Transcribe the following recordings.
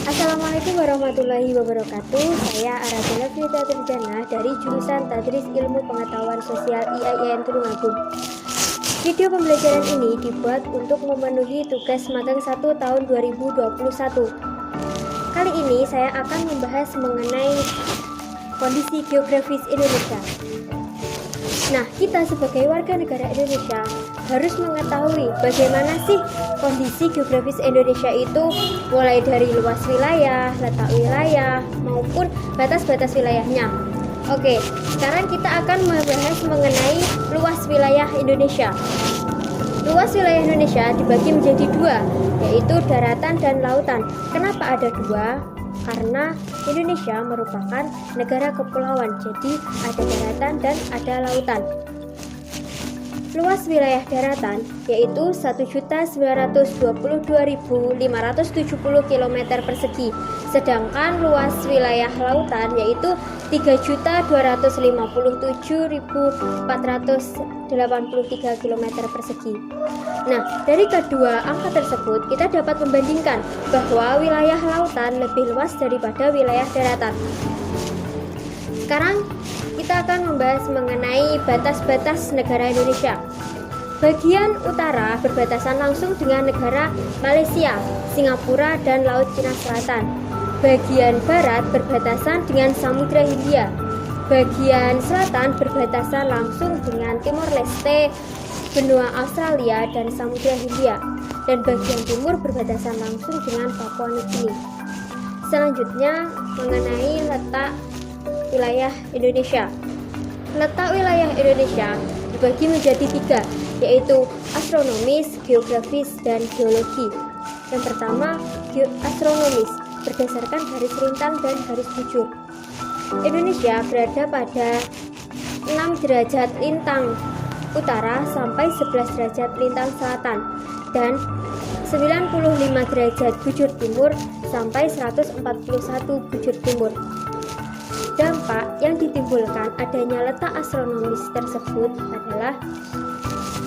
Assalamualaikum warahmatullahi wabarakatuh. Saya Arabella Frida Trijana dari jurusan Tadris Ilmu Pengetahuan Sosial IAIN Tulungagung. Video pembelajaran ini dibuat untuk memenuhi tugas magang 1 tahun 2021. Kali ini saya akan membahas mengenai kondisi geografis Indonesia. Nah, kita sebagai warga negara Indonesia harus mengetahui bagaimana sih kondisi geografis Indonesia itu, mulai dari luas wilayah, letak wilayah, maupun batas-batas wilayahnya. Oke, sekarang kita akan membahas mengenai luas wilayah Indonesia. Luas wilayah Indonesia dibagi menjadi dua, yaitu daratan dan lautan. Kenapa ada dua? Karena Indonesia merupakan negara kepulauan, jadi ada daratan dan ada lautan. Luas wilayah daratan yaitu 1.922.570 km persegi, sedangkan luas wilayah lautan yaitu 3.257.483 km persegi. Nah, dari kedua angka tersebut kita dapat membandingkan bahwa wilayah lautan lebih luas daripada wilayah daratan. Sekarang kita akan membahas mengenai batas-batas negara Indonesia. Bagian utara berbatasan langsung dengan negara Malaysia, Singapura, dan Laut Cina Selatan. Bagian barat berbatasan dengan Samudra Hindia. Bagian selatan berbatasan langsung dengan Timor Leste, benua Australia, dan Samudra Hindia. Dan bagian timur berbatasan langsung dengan Papua Nugini. Selanjutnya mengenai letak wilayah Indonesia. Letak wilayah Indonesia dibagi menjadi tiga, yaitu astronomis, geografis, dan geologi. Yang pertama, astronomis, berdasarkan garis lintang dan garis bujur. Indonesia berada pada 6 derajat lintang utara sampai 11 derajat lintang selatan dan 95 derajat bujur timur sampai 141 bujur timur. Dampak yang ditimbulkan adanya letak astronomis tersebut adalah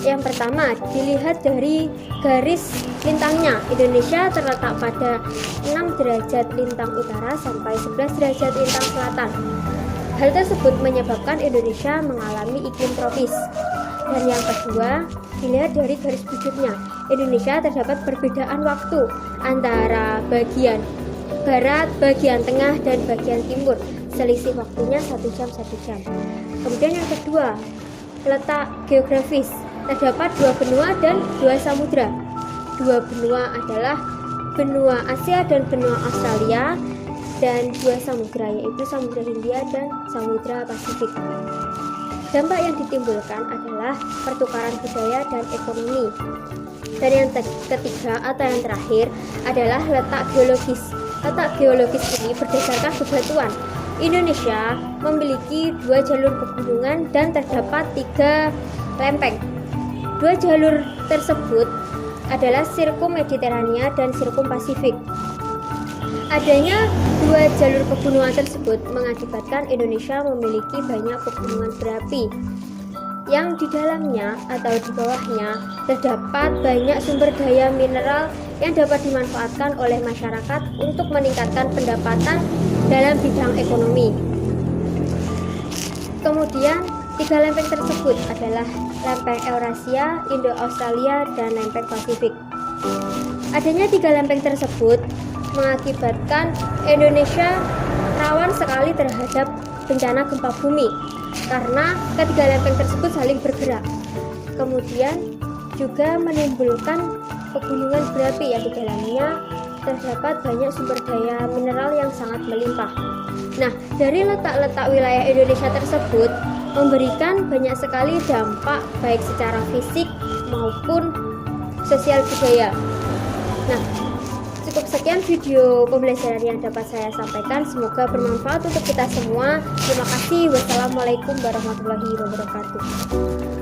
yang pertama, dilihat dari garis lintangnya. Indonesia terletak pada 6 derajat lintang utara sampai 11 derajat lintang selatan. Hal tersebut menyebabkan Indonesia mengalami iklim tropis. Dan yang kedua, dilihat dari garis bujurnya. Indonesia terdapat perbedaan waktu antara bagian barat, bagian tengah, dan bagian timur. Selisih waktunya 1 jam 1 jam. Kemudian yang kedua, letak geografis. Terdapat 2 benua dan 2 samudra. 2 benua adalah benua Asia dan benua Australia, dan 2 samudra yaitu Samudra Hindia dan Samudra Pasifik. Dampak yang ditimbulkan adalah pertukaran budaya dan ekonomi. Dan yang ketiga atau yang terakhir adalah letak geologis. Letak geologis ini berdasarkan bebatuan. Indonesia memiliki 2 jalur pegunungan dan terdapat 3 lempeng. 2 jalur tersebut adalah Sirkum Mediterania dan Sirkum Pasifik. Adanya 2 jalur pegunungan tersebut mengakibatkan Indonesia memiliki banyak pegunungan berapi yang di dalamnya atau di bawahnya terdapat banyak sumber daya mineral yang dapat dimanfaatkan oleh masyarakat untuk meningkatkan pendapatan dalam bidang ekonomi. Kemudian 3 lempeng tersebut adalah lempeng Eurasia, Indo-Australia, dan lempeng Pasifik. Adanya 3 lempeng tersebut mengakibatkan Indonesia rawan sekali terhadap bencana gempa bumi karena ketiga lempeng tersebut saling bergerak. Kemudian juga menimbulkan pegunungan berapi yang di dalamnya terdapat banyak sumber daya mineral yang sangat melimpah. Nah, dari letak-letak wilayah Indonesia tersebut memberikan banyak sekali dampak baik secara fisik maupun sosial budaya. Nah, cukup sekian video pembelajaran yang dapat saya sampaikan. Semoga bermanfaat untuk kita semua. Terima kasih. Wassalamualaikum warahmatullahi wabarakatuh.